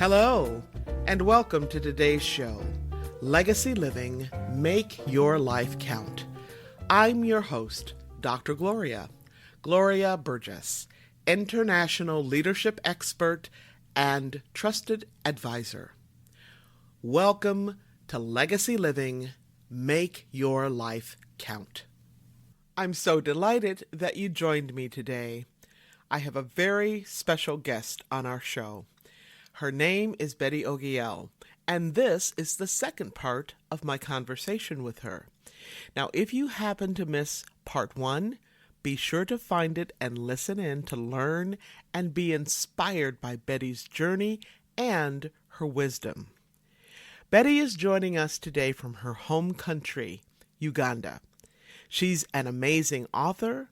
Hello, and welcome to today's show, Legacy Living, Make Your Life Count. I'm your host, Dr. Gloria Burgess, international leadership expert and trusted advisor. Welcome to Legacy Living, Make Your Life Count. I'm so delighted that you joined me today. I have a very special guest on our show. Her name is Betty Ogiel, and this is the second part of my conversation with her. Now, if you happen to miss part one, be sure to find it and listen in to learn and be inspired by Betty's journey and her wisdom. Betty is joining us today from her home country, Uganda. She's an amazing author,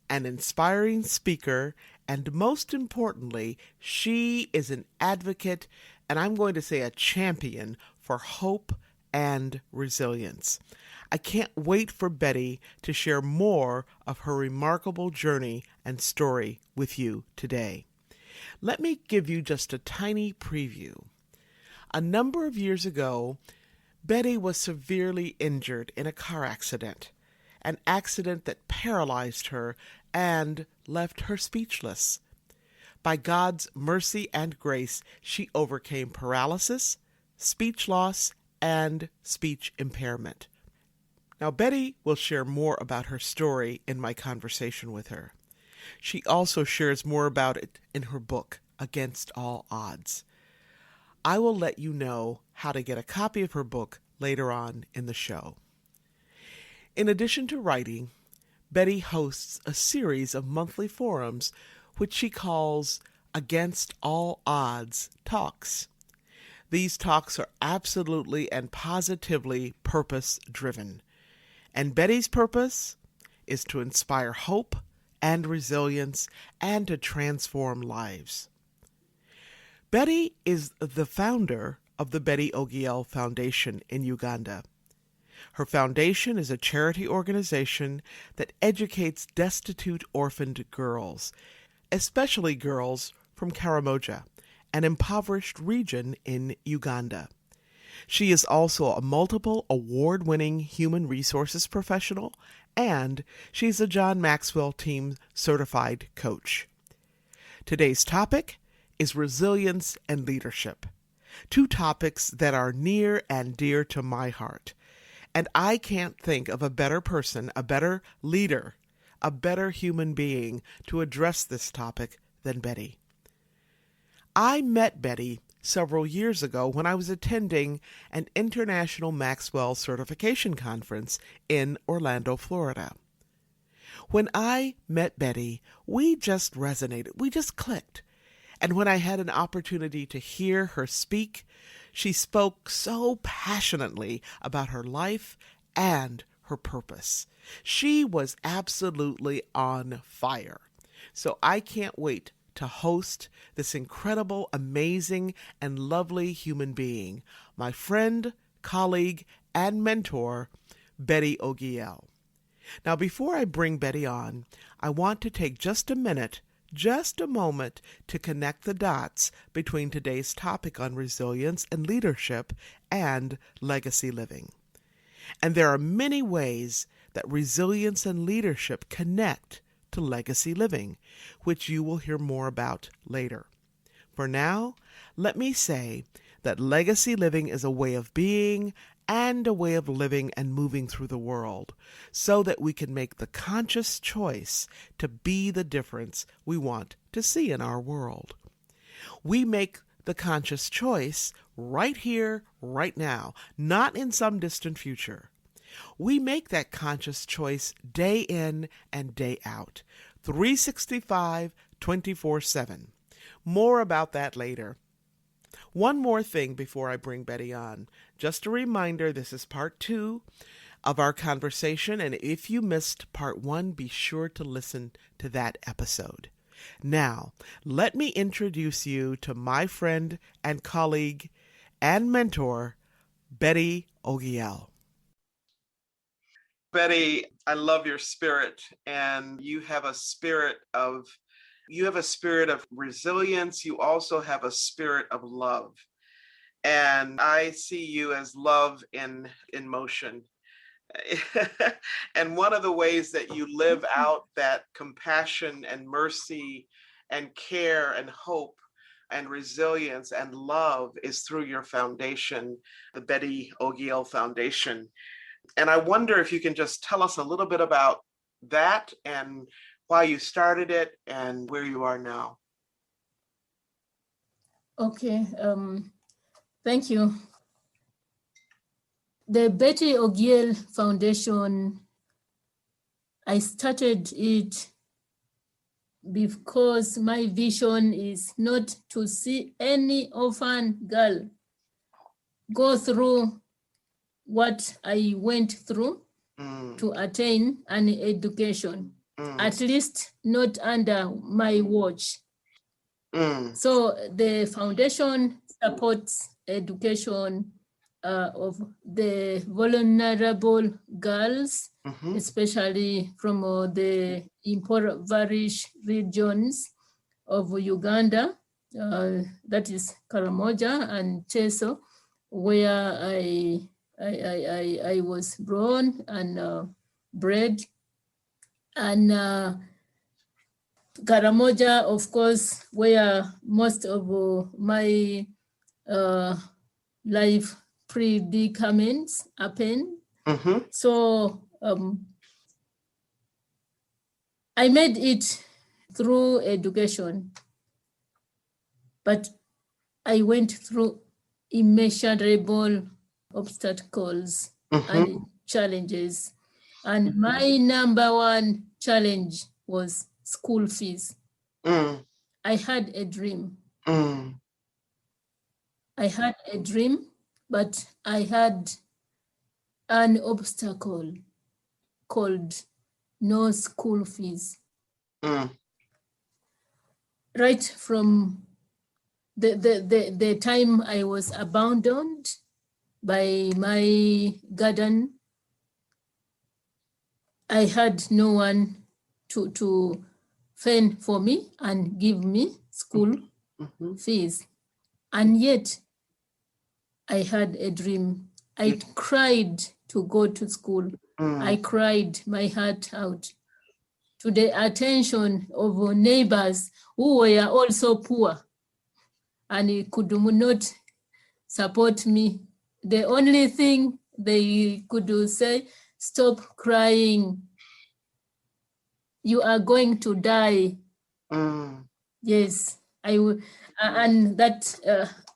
an inspiring speaker, and most importantly, she is an advocate, and I'm going to say a champion, for hope and resilience. I can't wait for Betty to share more of her remarkable journey and story with you today. Let me give you just a tiny preview. A number of years ago, Betty was severely injured in a car accident, an accident that paralyzed her and left her speechless. By God's mercy and grace, she overcame paralysis, speech loss, and speech impairment. Now, Betty will share more about her story in my conversation with her. She also shares more about it in her book, Against All Odds. I will let you know how to get a copy of her book later on in the show. In addition to writing, Betty hosts a series of monthly forums which she calls Against All Odds Talks. These talks are absolutely and positively purpose-driven. And Betty's purpose is to inspire hope and resilience and to transform lives. Betty is the founder of the Betty Ogiel Foundation in Uganda. Her foundation is a charity organization that educates destitute orphaned girls, especially girls from Karamoja, an impoverished region in Uganda. She is also a multiple award-winning human resources professional, and she's a John Maxwell Team certified coach. Today's topic is resilience and leadership, two topics that are near and dear to my heart. And I can't think of a better person, a better leader, a better human being to address this topic than Betty. I met Betty several years ago when I was attending an International Maxwell Certification Conference in Orlando, Florida. When I met Betty, we just resonated, we just clicked. And when I had an opportunity to hear her speak, she spoke so passionately about her life and her purpose. She was absolutely on fire. So I can't wait to host this incredible, amazing, and lovely human being, my friend, colleague, and mentor, Betty Ogiel. Now, before I bring Betty on, I want to take just a moment to connect the dots between today's topic on resilience and leadership and legacy living. And there are many ways that resilience and leadership connect to legacy living, which you will hear more about later. For now, let me say that legacy living is a way of being and a way of living and moving through the world so that we can make the conscious choice to be the difference we want to see in our world. We make the conscious choice right here, right now, not in some distant future. We make that conscious choice day in and day out, 365, 24/7. More about that later. One more thing before I bring Betty on. Just a reminder, this is part 2 of our conversation, and if you missed part 1, be sure to listen to that episode. Now, let me introduce you to my friend and colleague and mentor, Betty Ogiel. Betty, I love your spirit, and you have a spirit of You have a spirit of resilience. You also have a spirit of love. And I see you as love in motion. And one of the ways that you live out that compassion and mercy and care and hope and resilience and love is through your foundation, the Betty Ogiel Foundation. And I wonder if you can just tell us a little bit about that and why you started it and where you are now. Okay, thank you. The Betty Ogiel Foundation, I started it because my vision is not to see any orphan girl go through what I went through to attain an education, at least not under my watch. So the foundation supports education of the vulnerable girls, especially from the impoverished regions of Uganda, that is Karamoja and Teso, where I was born and bred. And Karamoja, of course, where most of my life predicaments happen. So I made it through education, but I went through immeasurable obstacles and challenges. And my number one challenge was school fees. I had a dream. I had a dream, but I had an obstacle called no school fees. Right from the time I was abandoned by my guardian, I had no one to fend for me and give me school fees. And yet I had a dream. I cried to go to school. I cried my heart out to the attention of neighbors who were also poor and could not support me. The only thing they could say, stop crying. You are going to die. Yes, I will. And that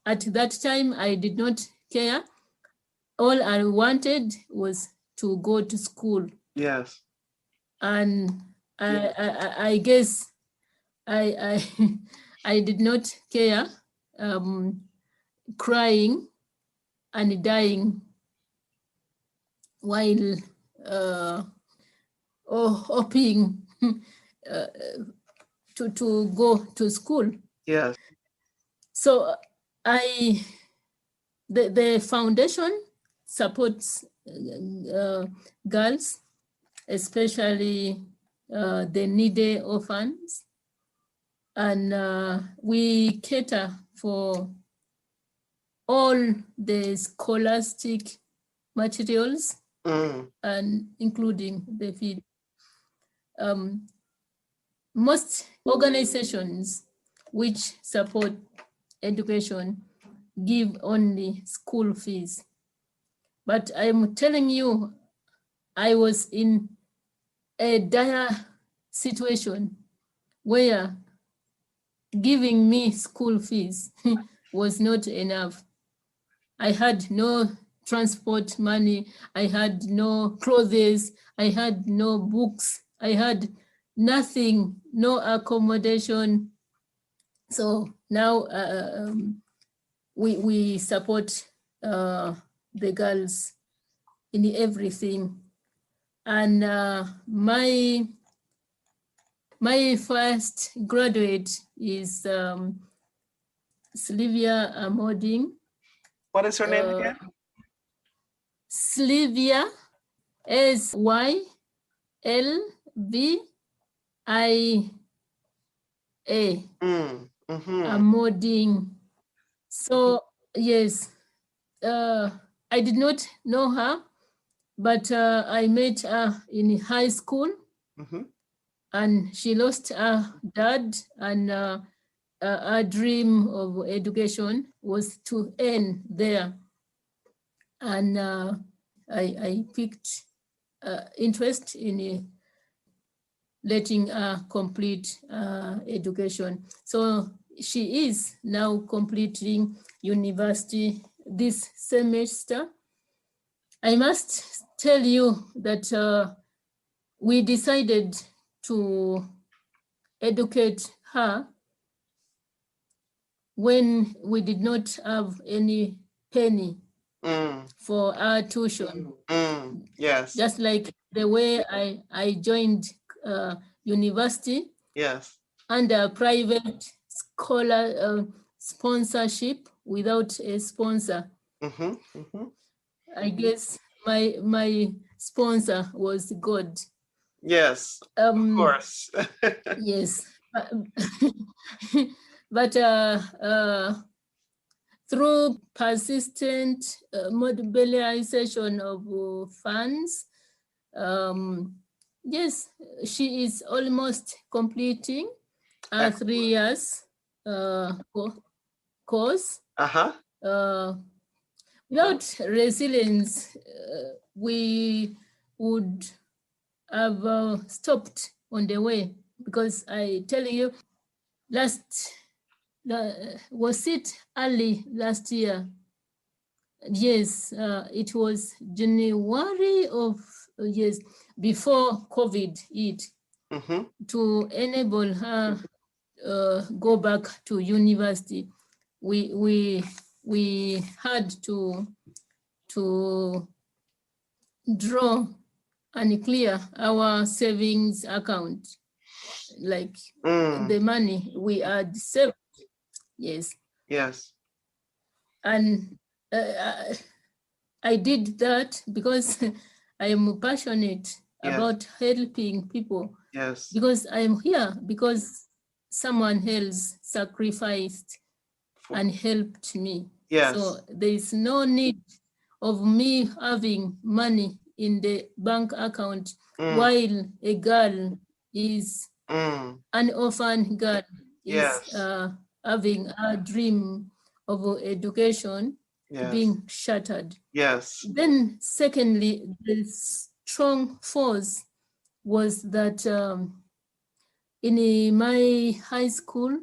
at that time, I did not care. All I wanted was to go to school. Yes. And I guess I did not care crying and dying while hoping to go to school. Yes. So the foundation supports girls, especially the needy orphans, and we cater for all the scholastic materials and including the feed. Most organizations which support education give only school fees. But I'm telling you, I was in a dire situation where giving me school fees was not enough. I had no transport money, I had no clothes, I had no books, I had nothing, no accommodation. So now we support the girls in everything. And my first graduate is Sylvia Amoding. What is her name again? Sylvia, SYLVIA A, Mm-hmm. a modding. So yes, I did not know her, but I met her in high school, Mm-hmm. and she lost her dad, and her dream of education was to end there. And I picked interest in letting her complete education. So she is now completing university this semester. I must tell you that we decided to educate her when we did not have any penny for our tuition. Yes. Just like the way I joined university Yes. under private scholar sponsorship without a sponsor. Mm-hmm. Mm-hmm. I guess my sponsor was God. Yes. Of course. Yes. But through persistent mobilization of funds, yes, she is almost completing a Excellent. 3 years course. Uh-huh. Without resilience, we would have stopped on the way, because I tell you, was it early last year? Yes, it was January of, yes, before COVID hit, Mm-hmm. to enable her go back to university. We had to draw and clear our savings account, like the money we had saved. Yes. Yes. And I did that because I am passionate about helping people. Yes. Because I am here because someone else sacrificed and helped me. Yes. So there is no need of me having money in the bank account while a girl is an orphan girl is having a dream of education being shattered. Yes. Then secondly, the strong force was that in my high school,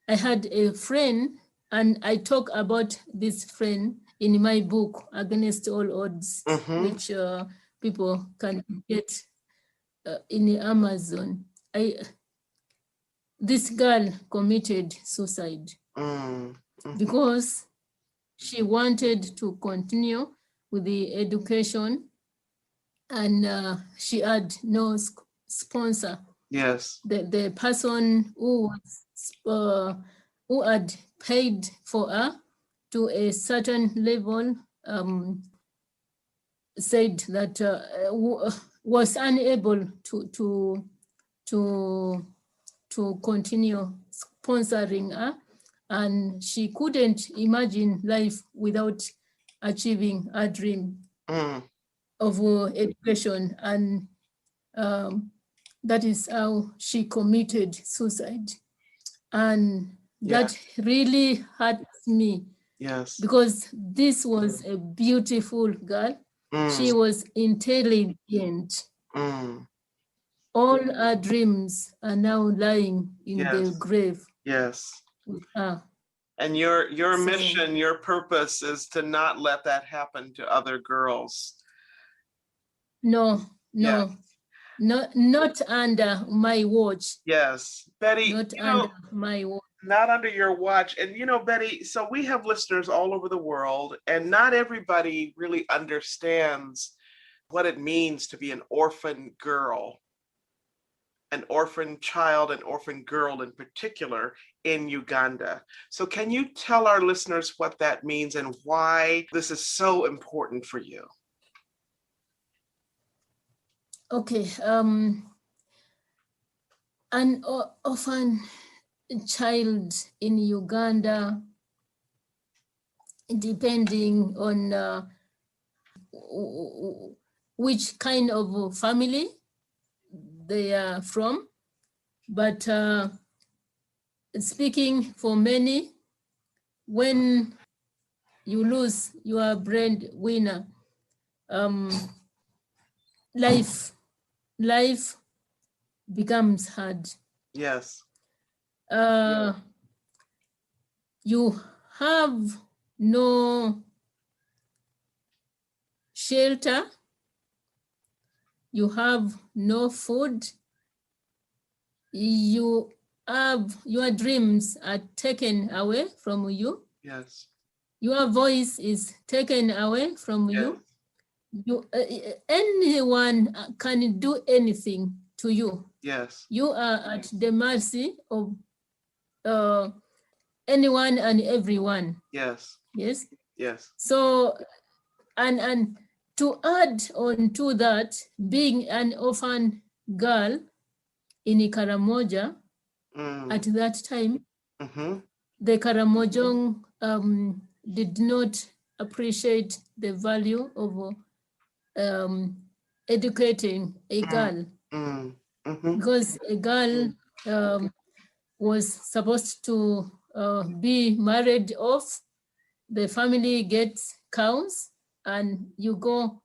I had a friend, and I talk about this friend in my book, Against All Odds, which people can get in Amazon. This girl committed suicide because she wanted to continue with the education, and she had no sponsor. Yes. The person who had paid for her to a certain level said that was unable to continue sponsoring her, and she couldn't imagine life without achieving her dream of education, and that is how she committed suicide. And that really hurts me. Yes. Because this was a beautiful girl. She was intelligent. All her dreams are now lying in the grave. Yes. With her. And your mission, your purpose is to not let that happen to other girls. No. Not under my watch. Yes. Betty, not under my watch. Not under your watch. And Betty, so we have listeners all over the world, and not everybody really understands what it means to be an orphan girl, an orphan child, an orphan girl in particular in Uganda. So can you tell our listeners what that means and why this is so important for you? Okay. an orphan child in Uganda, depending on which kind of family they are from. But speaking for many, when you lose your breadwinner, life becomes hard. Yes. You have no shelter, you have no food, you have your dreams are taken away from you. Yes. Your voice is taken away from you. You anyone can do anything to you. Yes. You are at the mercy of anyone and everyone. Yes. Yes. Yes. So and to add on to that, being an orphan girl in Karamoja at that time, the Karamojong did not appreciate the value of educating a girl, because a girl was supposed to be married off, the family gets cows, and you go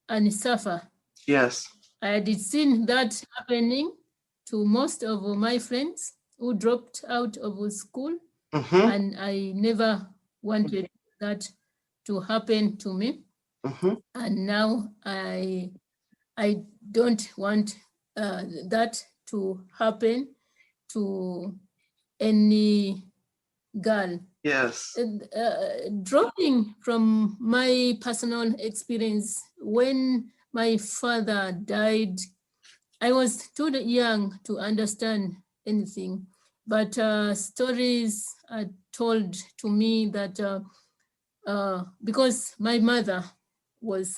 and suffer. Yes. I had seen that happening to most of my friends who dropped out of school, and I never wanted that to happen to me. And now I don't want that to happen to any girl. Yes. Drawing from my personal experience, when my father died, I was too young to understand anything, but stories are told to me that because my mother was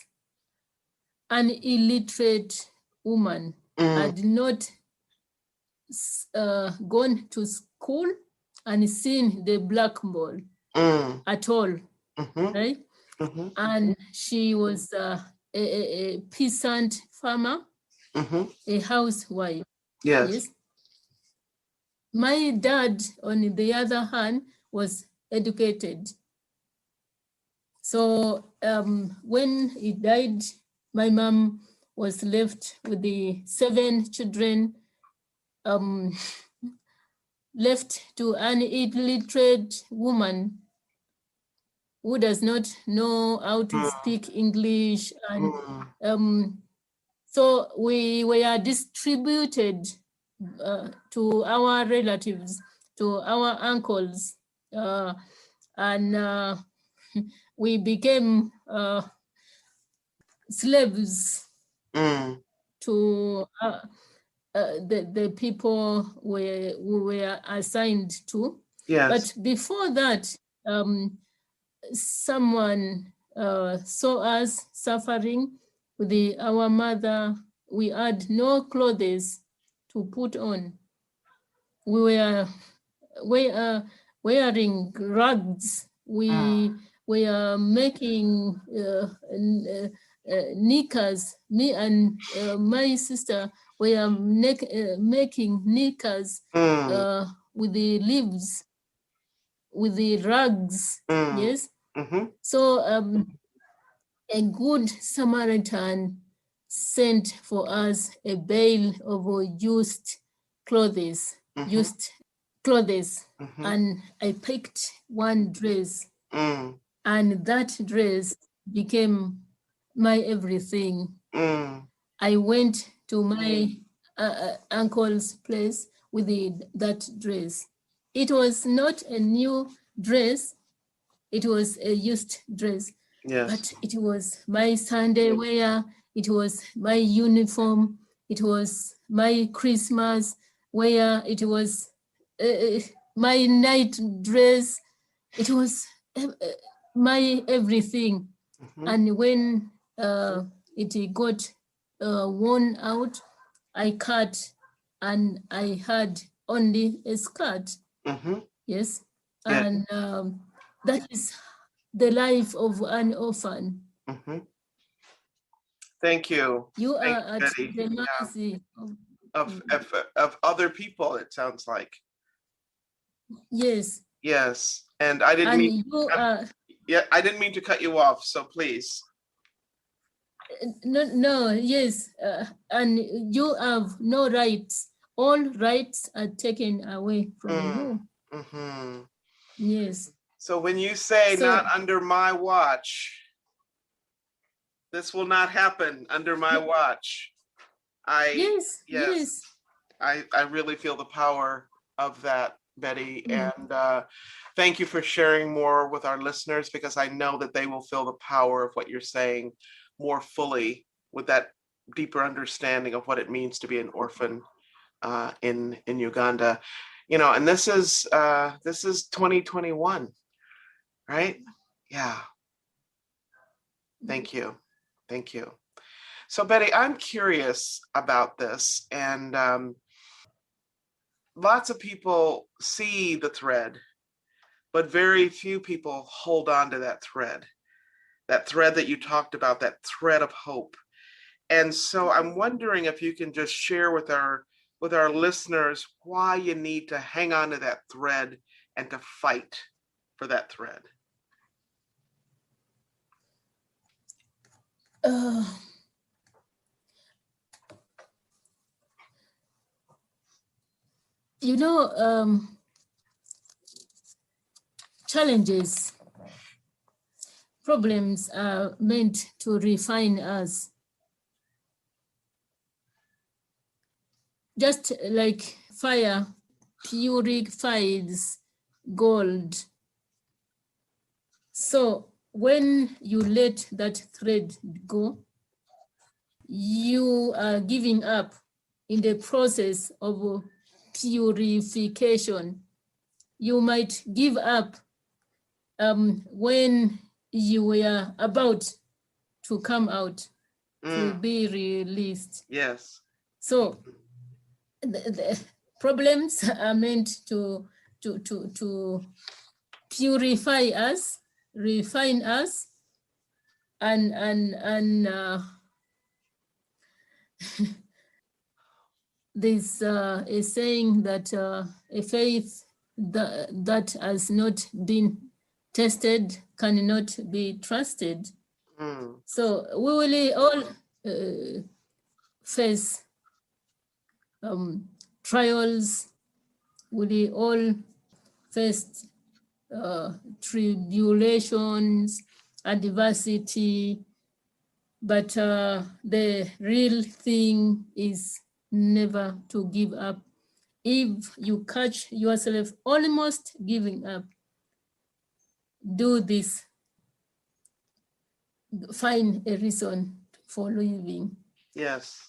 an illiterate woman, had not gone to school and seen the blackboard at all, right? And she was a peasant farmer, a housewife. Yes. My dad, on the other hand, was educated. So when he died, my mom was left with the 7 children, left to an illiterate woman who does not know how to speak English. And so we were distributed to our relatives, to our uncles, and we became slaves to the people we were assigned to. Yes. But before that, someone saw us suffering with our mother. We had no clothes to put on. We were wearing rags. We were making knickers. Me and my sister were making knickers with the leaves, with the rags. Yes. So a good Samaritan sent for us a bale of used clothes, and I picked one dress, and that dress became my everything. I went to my uncle's place with that dress. It was not a new dress, it was a used dress. Yes. But it was my Sunday wear, it was my uniform, it was my Christmas wear, it was my night dress, it was my everything. And when it got worn out, I cut and I had only a skirt. Yes. Yeah. And that is the life of an orphan. Thank you. You Thank are at Betty. the mercy Of other people, it sounds like. yes. Yes. And I didn't And mean you are I didn't mean to cut you off, so please. no, yes. And you have no rights. All rights are taken away from you. Yes. So when you say So not under my watch, this will not happen under my watch. yes. I really feel the power of that, Betty. And thank you for sharing more with our listeners, because I know that they will feel the power of what you're saying more fully, with that deeper understanding of what it means to be an orphan in Uganda. You know, and this is 2021, right? Yeah. Thank you. Thank you. So Betty, I'm curious about this, and lots of people see the thread, but very few people hold on to that thread that you talked about, that thread of hope. And so I'm wondering if you can just share with our listeners why you need to hang on to that thread and to fight for that thread. You know, challenges, problems are meant to refine us. Just like fire purifies gold. So when you let that thread go, you are giving up in the process of purification. You might give up when you were about to come out to be released. Yes. So the problems are meant to purify us, refine us, and there's a saying that a faith that has not been tested cannot be trusted. So we will all face trials. We will all face tribulations, adversity, but the real thing is never to give up. If you catch yourself almost giving up, do this. Find a reason for living. Yes.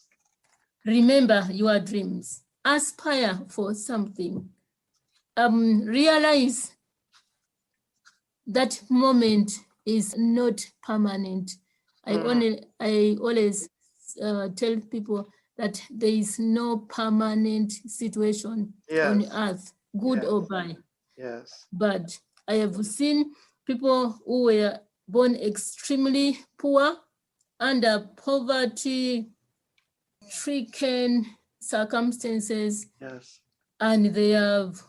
Remember your dreams. Aspire for something. Realize that moment is not permanent. I always tell people that there is no permanent situation on earth, good or bad. Yes. But I have seen people who were born extremely poor, under poverty-stricken circumstances, and they have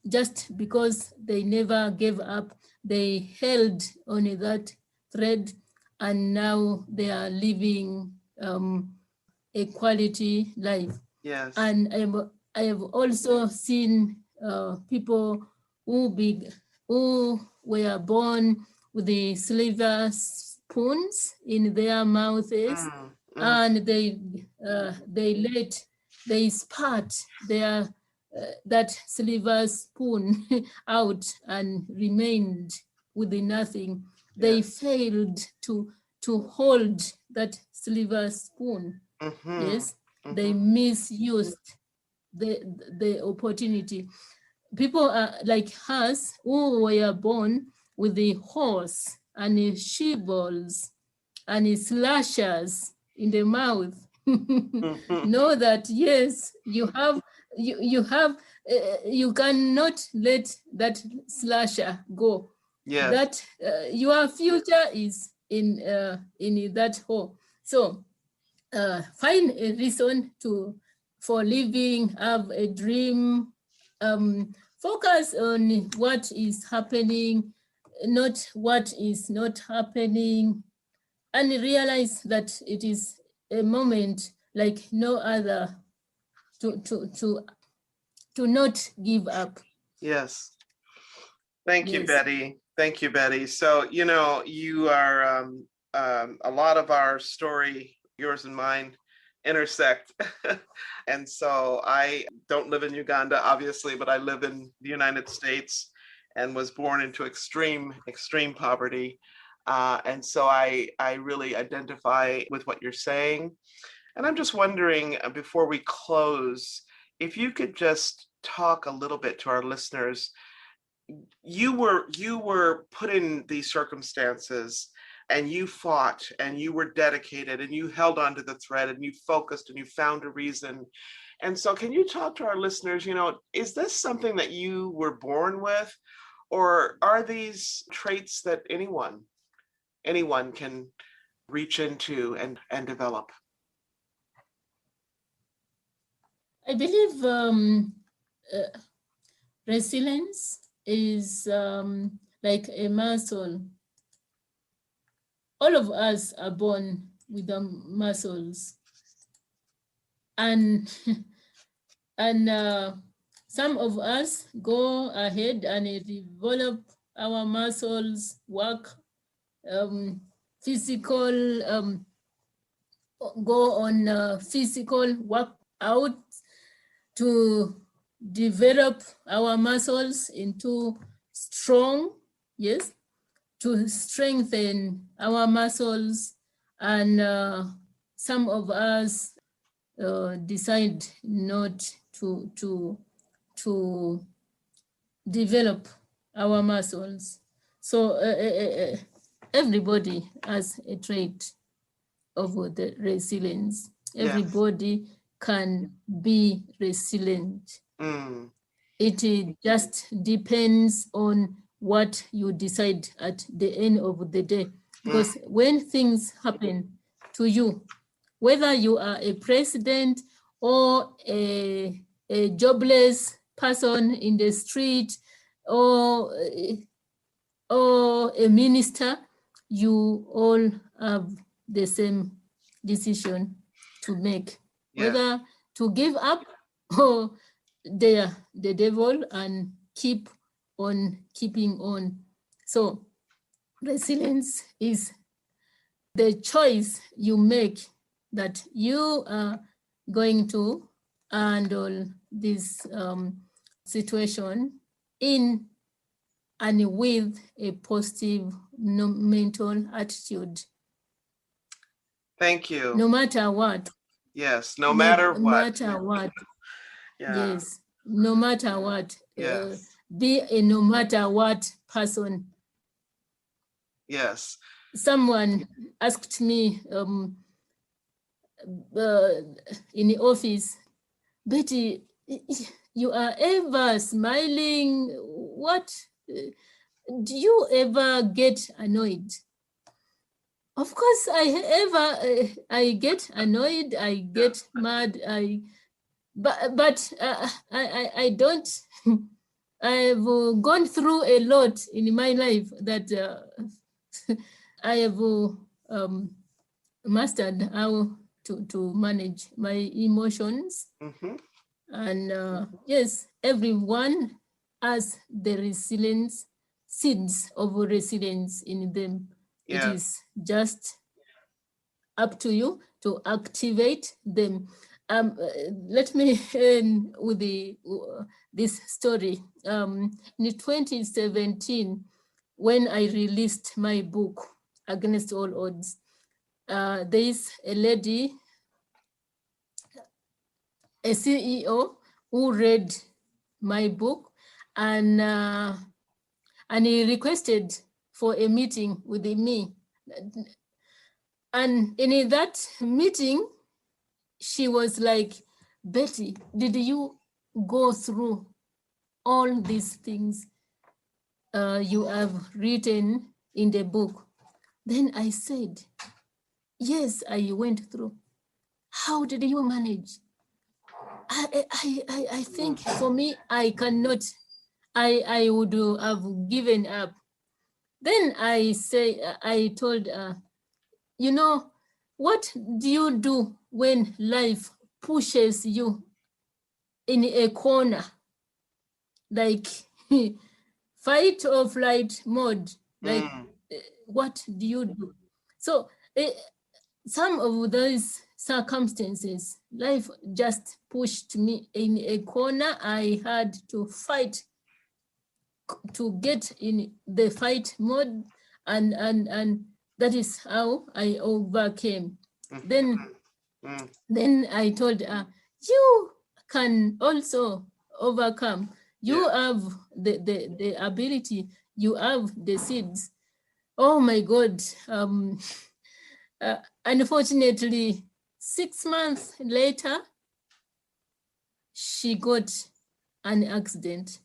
just because they never gave up, they held on that thread, and now they are living a quality life. Yes. And I have also seen people who were born with the silver spoons in their mouths, and they spat that silver spoon out and remained with nothing. They failed to hold that silver spoon. Yes, they misused the opportunity. People are like us who were born with the horse and the shivels and the slashers in the mouth. know that yes, you cannot let that slasher go. Yes. That your future is in that hole. So find a reason for living, have a dream, focus on what is happening, not what is not happening, and realize that it is a moment like no other to not give up. Yes. Thank you, Yes. Betty. Thank you, Betty. So, you are a lot of our story, yours and mine, intersect. And so I don't live in Uganda, obviously, but I live in the United States and was born into extreme poverty. And so I really identify with what you're saying. And I'm just wondering, before we close, if you could just talk a little bit to our listeners. You were put in these circumstances, and you fought, and you were dedicated, and you held on to the thread, and you focused, and you found a reason. And so can you talk to our listeners, is this something that you were born with, or are these traits that anyone can reach into and develop? I believe resilience is like a muscle. All of us are born with the muscles, and some of us go ahead and develop our muscles, work, physical, go on physical workout to develop our muscles into strong, yes, to strengthen our muscles. And some of us decide not to develop our muscles. So everybody has a trait of the resilience. Yes. Everybody can be resilient. It just depends on what you decide at the end of the day. Because when things happen to you, whether you are a president or a jobless person in the street or a minister, you all have the same decision to make, whether to give up or the devil and keep on keeping on. So resilience is the choice you make that you are going to handle this situation in and with a positive mental attitude. Thank you. No matter what. Yes, no matter what. No matter what. Yeah. Yes, no matter what. Yes. Be a no matter what person. Yes. Someone asked me in the office, Betty, you are ever smiling. What? Do you ever get annoyed? Of course, I get annoyed. I get mad. But I don't. I've gone through a lot in my life that I have mastered how to manage my emotions. And yes, everyone has the resilience, seeds of resilience in them. It is just up to you to activate them. Let me end with this story. In 2017, when I released my book, Against All Odds, there is a lady, a CEO, who read my book, and he requested for a meeting with me. And in that meeting, she was like, Betty, did you go through all these things you have written in the book? Then I said, yes, I went through. How did you manage? I think for me, I cannot, I would have given up. Then I told her, you know, what do you do when life pushes you in a corner, like fight or flight mode? Like, what do you do? So some of those circumstances, life just pushed me in a corner. I had to fight to get in the fight mode, and that is how I overcame. Then I told her, you can also overcome. You have the ability, you have the seeds. Oh my God. Unfortunately, 6 months later, she got an accident.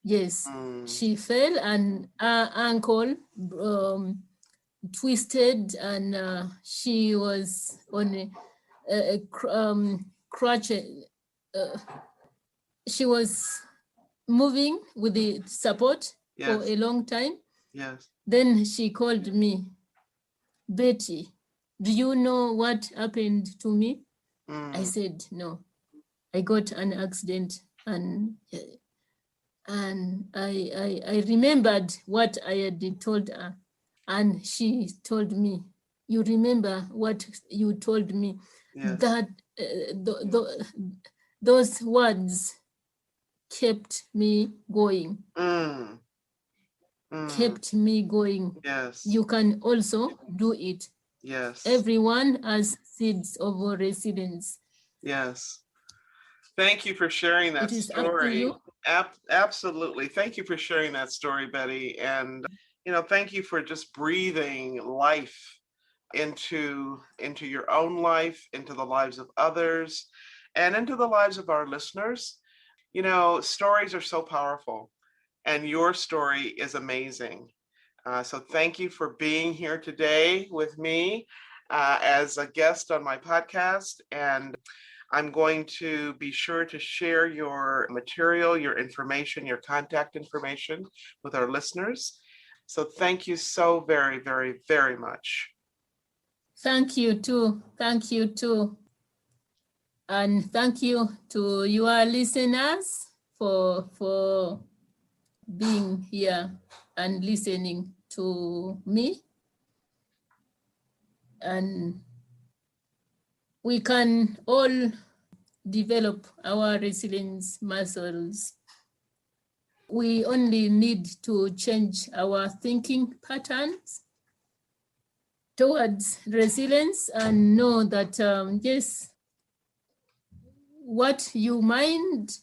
Yes, she fell and her ankle twisted, and she was on a crutch. She was moving with the support for a long time. Yes. Then she called me, Betty, do you know what happened to me? I said, no, I got an accident, and I remembered what I had told her, and she told me, you remember what you told me? Yes. That those words kept me going. Kept me going. Yes. You can also do it. Yes. Everyone has seeds of resilience. Yes. Thank you for sharing that story. Absolutely. Thank you for sharing that story, Betty. And, thank you for just breathing life into your own life, into the lives of others, and into the lives of our listeners. Stories are so powerful, and your story is amazing. So thank you for being here today with me as a guest on my podcast. And I'm going to be sure to share your material, your information, your contact information with our listeners. So thank you so very, very, very much. Thank you too. Thank you too. And thank you to your listeners for being here and listening to me. And we can all develop our resilience muscles. We only need to change our thinking patterns towards resilience and know that, yes, what you mind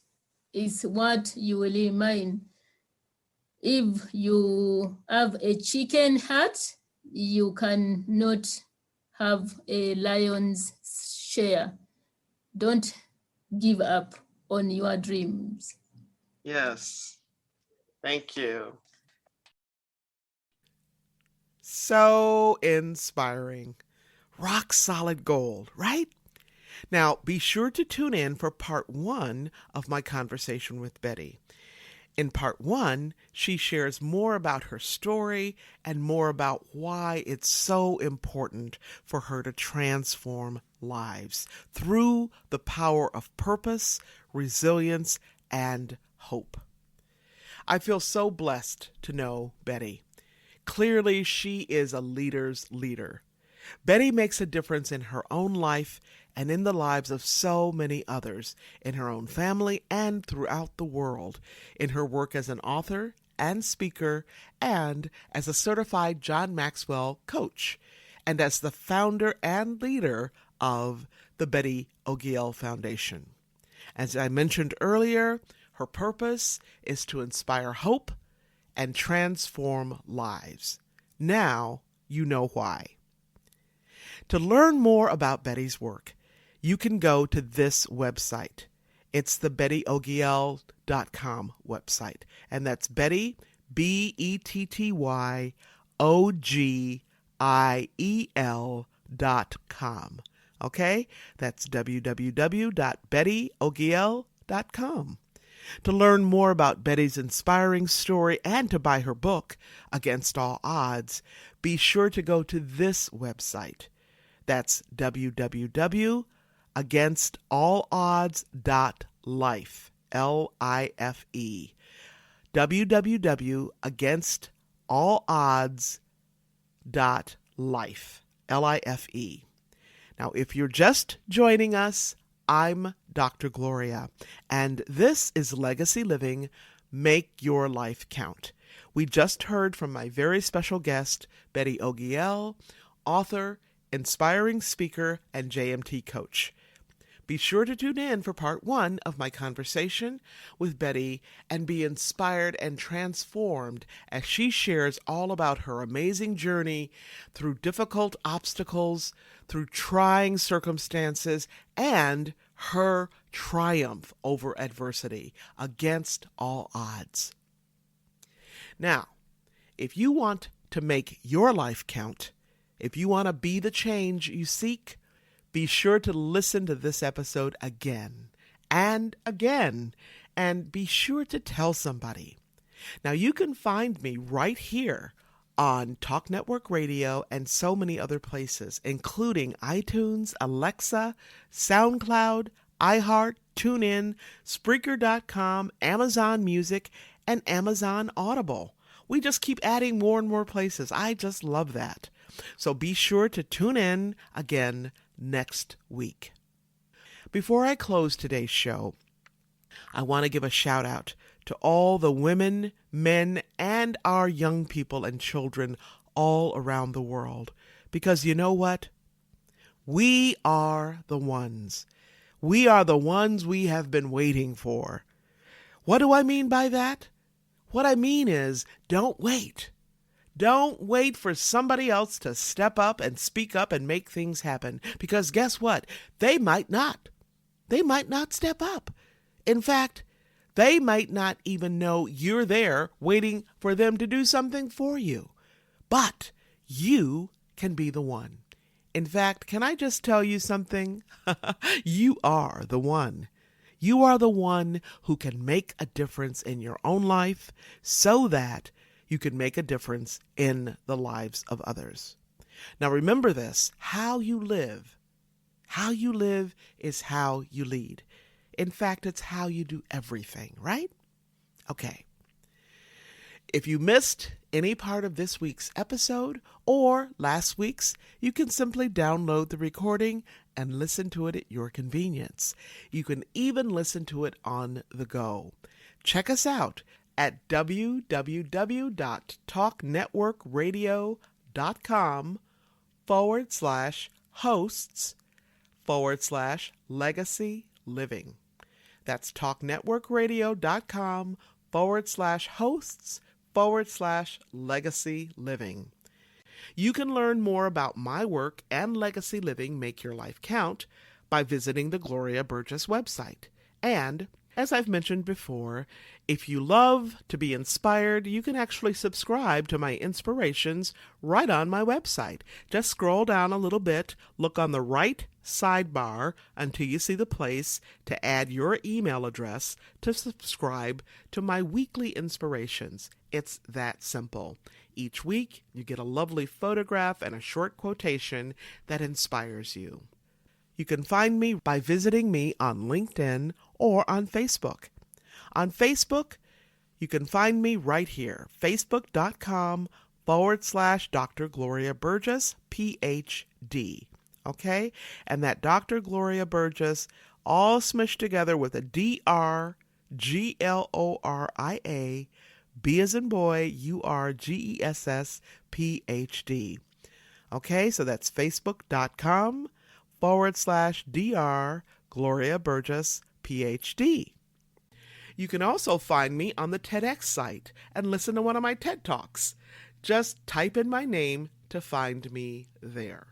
is what you will mind. If you have a chicken heart, you cannot have a lion's share. Don't give up on your dreams. Yes. Thank you. So inspiring. Rock solid gold, right? Now, be sure to tune in for part 1 of my conversation with Betty. In part 1, she shares more about her story and more about why it's so important for her to transform lives through the power of purpose, resilience, and hope. I feel so blessed to know Betty. Clearly, she is a leader's leader. Betty makes a difference in her own life and in the lives of so many others, in her own family and throughout the world, in her work as an author and speaker, and as a certified John Maxwell coach, and as the founder and leader of the Betty Ogiel Foundation. As I mentioned earlier, her purpose is to inspire hope and transform lives. Now you know why. To learn more about Betty's work, you can go to this website. It's the BettyOgiel.com website. And that's Betty, BettyOgiel.com. Okay? That's www.BettyOgiel.com. To learn more about Betty's inspiring story and to buy her book, Against All Odds, be sure to go to this website. That's www.againstalodds.life, Life, www.againstalodds.life, Life. Now, if you're just joining us, I'm Dr. Gloria, and this is Legacy Living, Make Your Life Count. We just heard from my very special guest, Betty Ogiel, author, inspiring speaker, and JMT coach. Be sure to tune in for part 1 of my conversation with Betty and be inspired and transformed as she shares all about her amazing journey through difficult obstacles, through trying circumstances, and her triumph over adversity against all odds. Now, if you want to make your life count, if you want to be the change you seek, be sure to listen to this episode again and again, and be sure to tell somebody. Now, you can find me right here on Talk Network Radio and so many other places, including iTunes, Alexa, SoundCloud, iHeart, TuneIn, Spreaker.com, Amazon Music, and Amazon Audible. We just keep adding more and more places. I just love that. So be sure to tune in again next week. Before I close today's show, I want to give a shout out to all the women, men, and our young people and children all around the world. Because you know what? We are the ones. We are the ones we have been waiting for. What do I mean by that? What I mean is, don't wait. Don't wait for somebody else to step up and speak up and make things happen. Because guess what? They might not. They might not step up. In fact, they might not even know you're there waiting for them to do something for you. But you can be the one. In fact, can I just tell you something? You are the one. You are the one who can make a difference in your own life so that you can make a difference in the lives of others. Now remember this, how you live is how you lead. In fact, it's how you do everything, right? Okay. If you missed any part of this week's episode or last week's, you can simply download the recording and listen to it at your convenience. You can even listen to it on the go. Check us out at www.talknetworkradio.com/hosts/legacy living. That's talknetworkradio.com/hosts/legacy living. You can learn more about my work and Legacy Living Make Your Life Count by visiting the Gloria Burgess website. And, as I've mentioned before, if you love to be inspired, you can actually subscribe to my inspirations right on my website. Just scroll down a little bit, look on the right sidebar until you see the place to add your email address to subscribe to my weekly inspirations. It's that simple. Each week, you get a lovely photograph and a short quotation that inspires you. You can find me by visiting me on LinkedIn or on Facebook. On Facebook, you can find me right here, facebook.com/Dr. Gloria Burgess, PhD. Okay? And that Dr. Gloria Burgess, all smushed together with a D-R, Gloria, B as in boy, URGESS, PhD. Okay, so that's facebook.com/Dr. Gloria Burgess, PhD. You can also find me on the TEDx site and listen to one of my TED Talks. Just type in my name to find me there.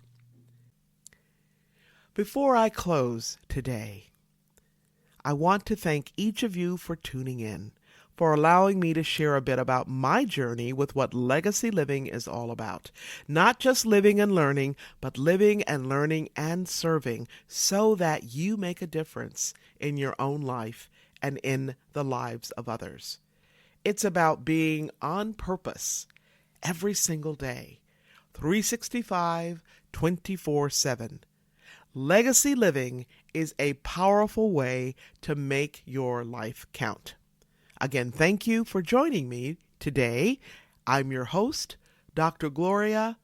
Before I close today, I want to thank each of you for tuning in, for allowing me to share a bit about my journey with what legacy living is all about. Not just living and learning, but living and learning and serving so that you make a difference in your own life and in the lives of others. It's about being on purpose every single day, 365, 24/7. Legacy living is a powerful way to make your life count. Again, thank you for joining me today. I'm your host, Dr. Gloria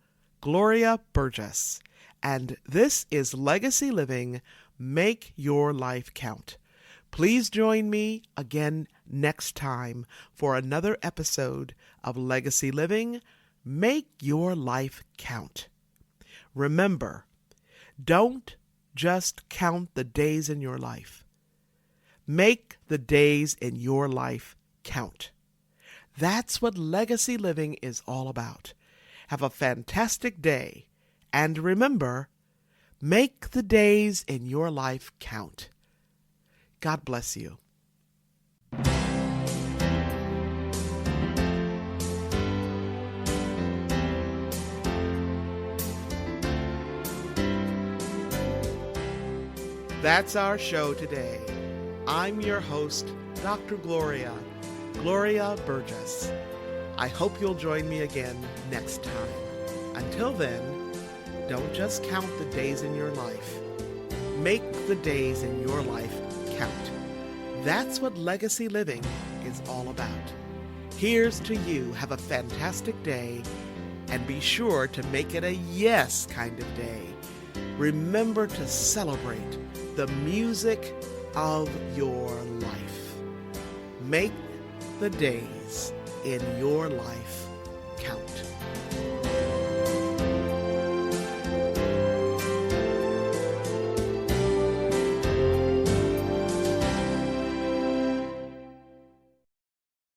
Burgess, and this is Legacy Living, Make Your Life Count. Please join me again next time for another episode of Legacy Living, Make Your Life Count. Remember, don't just count the days in your life. Make the days in your life count. That's what legacy living is all about. Have a fantastic day, and remember, make the days in your life count. God bless you. That's our show today. I'm your host, Dr. Gloria Burgess. I hope you'll join me again next time. Until then, don't just count the days in your life. Make the days in your life count. That's what legacy living is all about. Here's to you. Have a fantastic day, and be sure to make it a yes kind of day. Remember to celebrate the music of your life. Make the days in your life count.